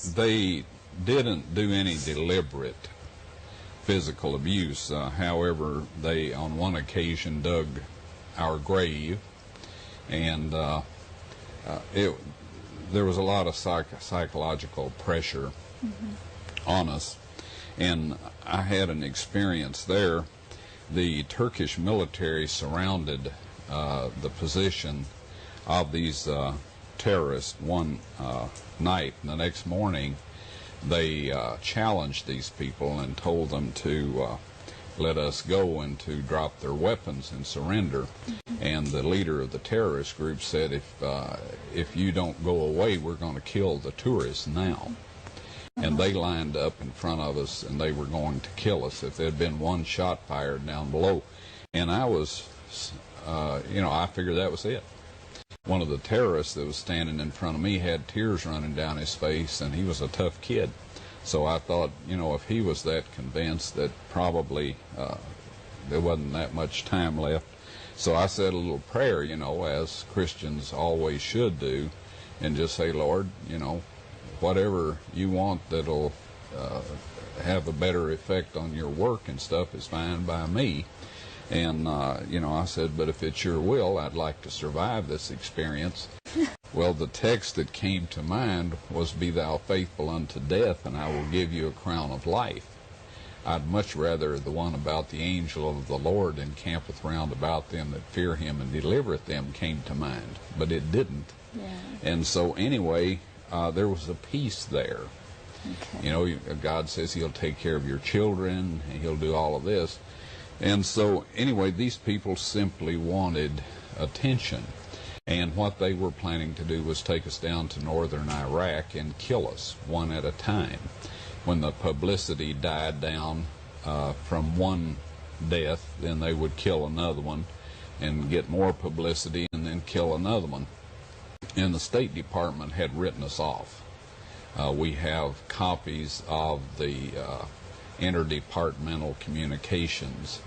They didn't do any deliberate physical abuse. However, they on one occasion dug our grave, and there was a lot of psychological pressure on us. And I had an experience there. The Turkish military surrounded the position of these terrorists one night. And the next morning, they challenged these people and told them to let us go and to drop their weapons and surrender. And the leader of the terrorist group said, if you don't go away, we're going to kill the tourists now. And they lined up in front of us, and they were going to kill us if there had been one shot fired down below. And I was, I figured that was it. One of the terrorists that was standing in front of me had tears running down his face, and he was a tough kid. So I thought, if he was that convinced, that probably there wasn't that much time left. So I said a little prayer, as Christians always should do, and just say, Lord, whatever you want that'll have a better effect on your work and stuff is fine by me. And, I said, but if it's your will, I'd like to survive this experience. Well, the text that came to mind was, be thou faithful unto death, and I will give you a crown of life. I'd much rather the one about the angel of the Lord encampeth round about them that fear him and delivereth them came to mind, but it didn't. Yeah. And so anyway, there was a peace there. Okay. God says he'll take care of your children, and he'll do all of this. And so anyway, these people simply wanted attention. And what they were planning to do was take us down to northern Iraq and kill us one at a time. When the publicity died down from one death, then they would kill another one and get more publicity and then kill another one. And the State Department had written us off. We have copies of the interdepartmental communications,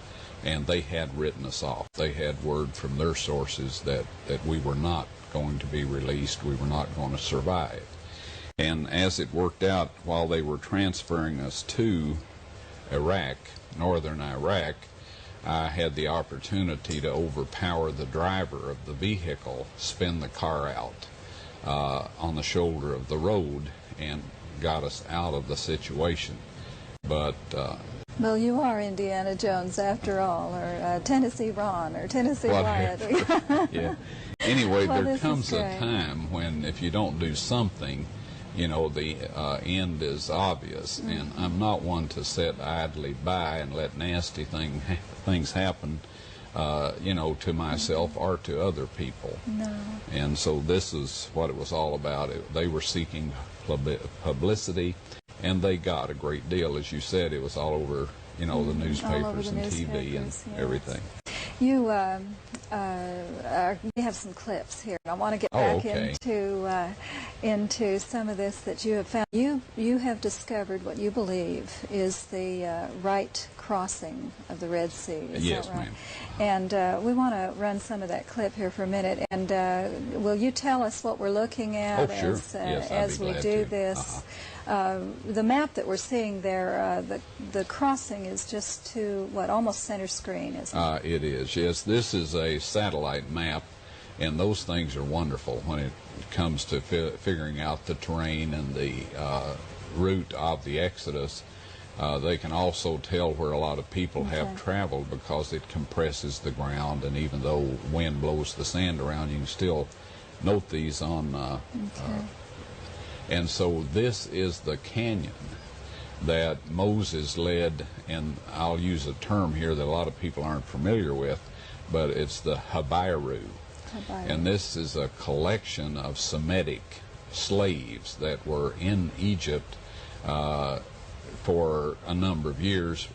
and they had written us off. They had word from their sources that we were not going to be released, we were not going to survive. And as it worked out, while they were transferring us to Iraq, northern Iraq, I had the opportunity to overpower the driver of the vehicle, spin the car out on the shoulder of the road, and got us out of the situation. But well, you are Indiana Jones after all, or Tennessee Ron, or Tennessee Wyatt. Yeah. Anyway, there comes a time when if you don't do something, the end is obvious. And I'm not one to sit idly by and let nasty things happen, to myself or to other people. No. And so this is what it was all about. They were seeking publicity, and they got a great deal. As you said, it was all over, the newspapers and TV and everything. You have some clips here. I want to get back into some of this that you have found. You have discovered what you believe is the right crossing of the Red Sea. Is yes, that right? ma'am. And we want to run some of that clip here for a minute. And will you tell us what we're looking at as we do this? The map that we're seeing there, the crossing is just to, almost center screen, isn't it? It is, yes. This is a satellite map, and those things are wonderful when it comes to figuring out the terrain and the route of the Exodus. They can also tell where a lot of people have traveled because it compresses the ground, and even though wind blows the sand around, you can still note these on and so this is the canyon that Moses led, and I'll use a term here that a lot of people aren't familiar with, but it's the Habiru. And this is a collection of Semitic slaves that were in Egypt for a number of years.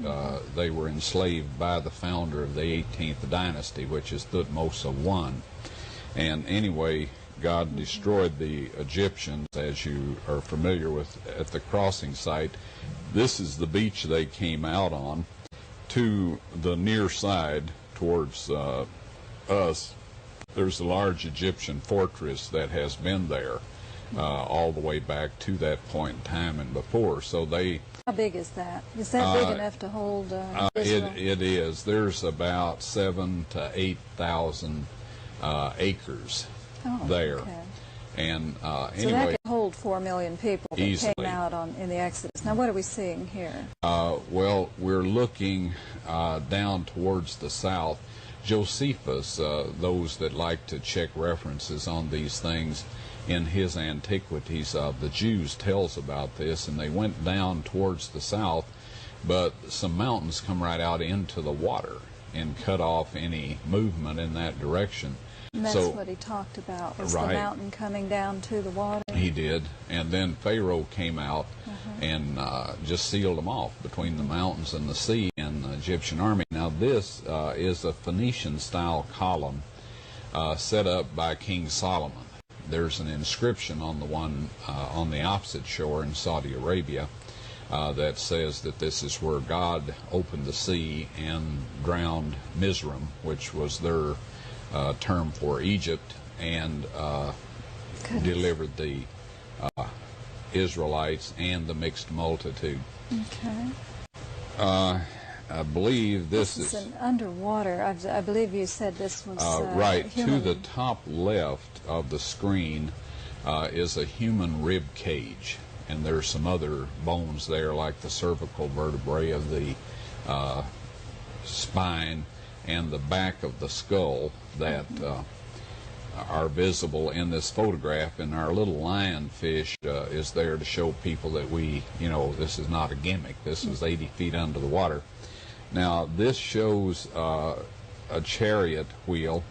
They were enslaved by the founder of the 18th dynasty, which is Thutmose I. And anyway, God destroyed the Egyptians, as you are familiar with, at the crossing site. This is the beach they came out on. To the near side, towards us, there's a large Egyptian fortress that has been there. all the way back to that point in time and before. So they... How big is that? Is that big enough to hold Israel? It is. There's about 7,000 to 8,000 acres there. Okay. And so anyway, that could hold 4 million people that easily came out in the Exodus. Now, what are we seeing here? Well, we're looking down towards the south. Josephus, those that like to check references on these things, in his Antiquities of the Jews tells about this, and they went down towards the south, but some mountains come right out into the water and cut off any movement in that direction. And that's what he talked about, was the mountain coming down to the water. He did, and then Pharaoh came out and just sealed them off between the mountains and the sea and the Egyptian army. Now this is a Phoenician-style column set up by King Solomon. There's an inscription on the one on the opposite shore in Saudi Arabia that says that this is where God opened the sea and drowned Mizraim, which was their term for Egypt, and delivered the Israelites and the mixed multitude. Okay. I believe this is an underwater. I believe you said this was right human. To the top left of the screen is a human rib cage, and there's some other bones there, like the cervical vertebrae of the spine and the back of the skull that are visible in this photograph. And our little lionfish is there to show people that this is not a gimmick. This is 80 feet under the water. Now, this shows a chariot wheel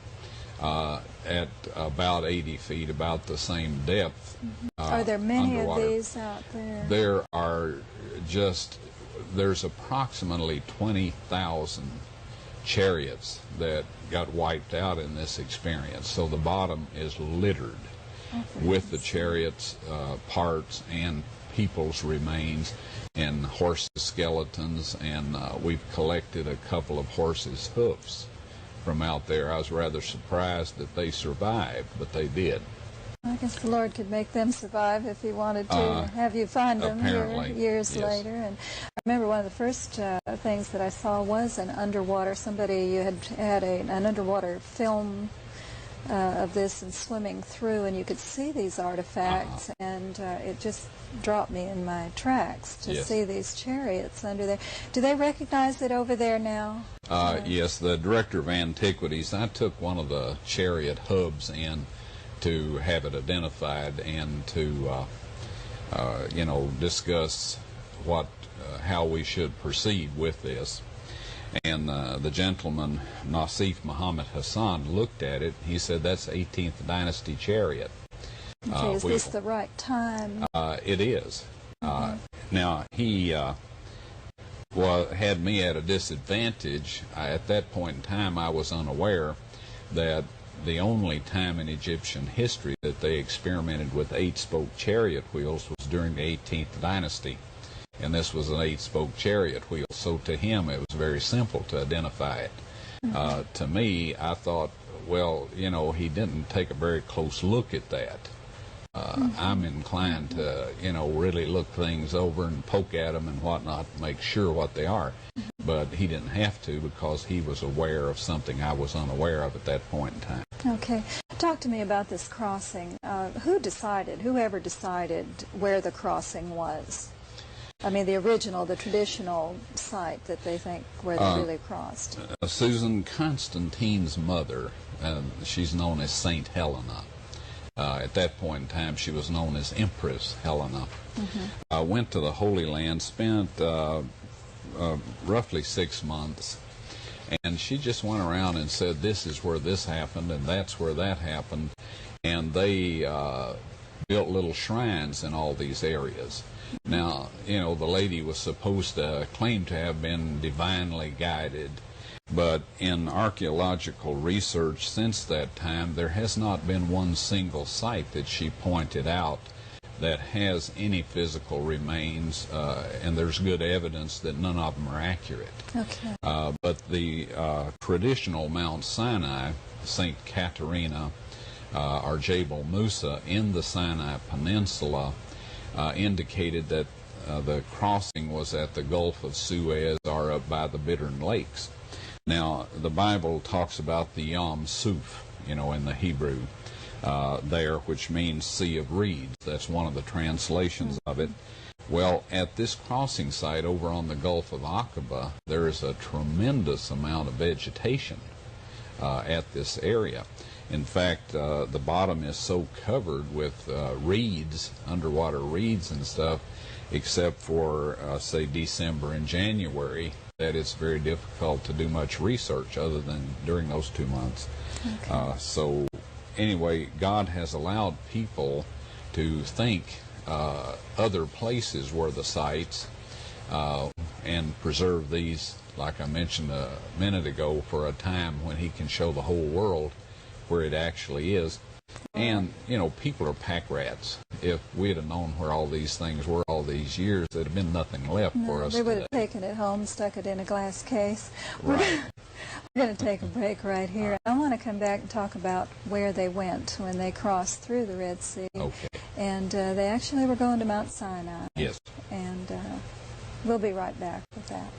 at about 80 feet, about the same depth. Are there many underwater. of these out there? There are there's approximately 20,000 chariots that got wiped out in this experience. So the bottom is littered with the chariots' parts and people's remains and horse skeletons, and we've collected a couple of horses' hoofs from out there. I was rather surprised that they survived, but they did. I guess the Lord could make them survive if He wanted to have you find them years later. And I remember one of the first things that I saw was an underwater. Somebody had an underwater film of this and swimming through, and you could see these artifacts, and it just dropped me in my tracks to see these chariots under there. Do they recognize it over there now? Yes, the director of Antiquities, I took one of the chariot hubs in to have it identified and to discuss how we should proceed with this. And the gentleman, Nasif Muhammad Hassan, looked at it. He said, that's 18th dynasty chariot. Okay, is this the right time? It is. Now, he had me at a disadvantage. At that point in time, I was unaware that the only time in Egyptian history that they experimented with 8-spoke chariot wheels was during the 18th dynasty. And this was an 8-spoke chariot wheel. So to him, it was very simple to identify it. To me, I thought, well, he didn't take a very close look at that. I'm inclined to, really look things over and poke at them and whatnot, make sure what they are. But he didn't have to, because he was aware of something I was unaware of at that point in time. Okay. Talk to me about this crossing. Whoever decided where the crossing was? I mean, the traditional site that they think where they really crossed. Susan Constantine's mother, she's known as Saint Helena. At that point in time, she was known as Empress Helena. Went to the Holy Land, spent roughly 6 months, and she just went around and said, this is where this happened, and that's where that happened. And they built little shrines in all these areas. Now, the lady was supposed to claim to have been divinely guided, but in archaeological research since that time, there has not been one single site that she pointed out that has any physical remains, and there's good evidence that none of them are accurate. Okay. But the traditional Mount Sinai, St. Caterina, or Jabal Musa in the Sinai Peninsula indicated that the crossing was at the Gulf of Suez or up by the Bittern Lakes. Now, the Bible talks about the Yam Suf, in the Hebrew there, which means Sea of Reeds. That's one of the translations of it. Well, at this crossing site over on the Gulf of Aqaba, there is a tremendous amount of vegetation at this area. In fact, the bottom is so covered with reeds, underwater reeds and stuff, except for, say, December and January, that it's very difficult to do much research other than during those 2 months. Okay. So anyway, God has allowed people to think other places were the sites and preserve these, like I mentioned a minute ago, for a time when he can show the whole world where it actually is. And, people are pack rats. If we'd have known where all these things were all these years, there'd have been nothing left for us. They would have taken it home, stuck it in a glass case. Right. We're going to take a break right here. I want to come back and talk about where they went when they crossed through the Red Sea. Okay. And they actually were going to Mount Sinai. Yes. And we'll be right back with that.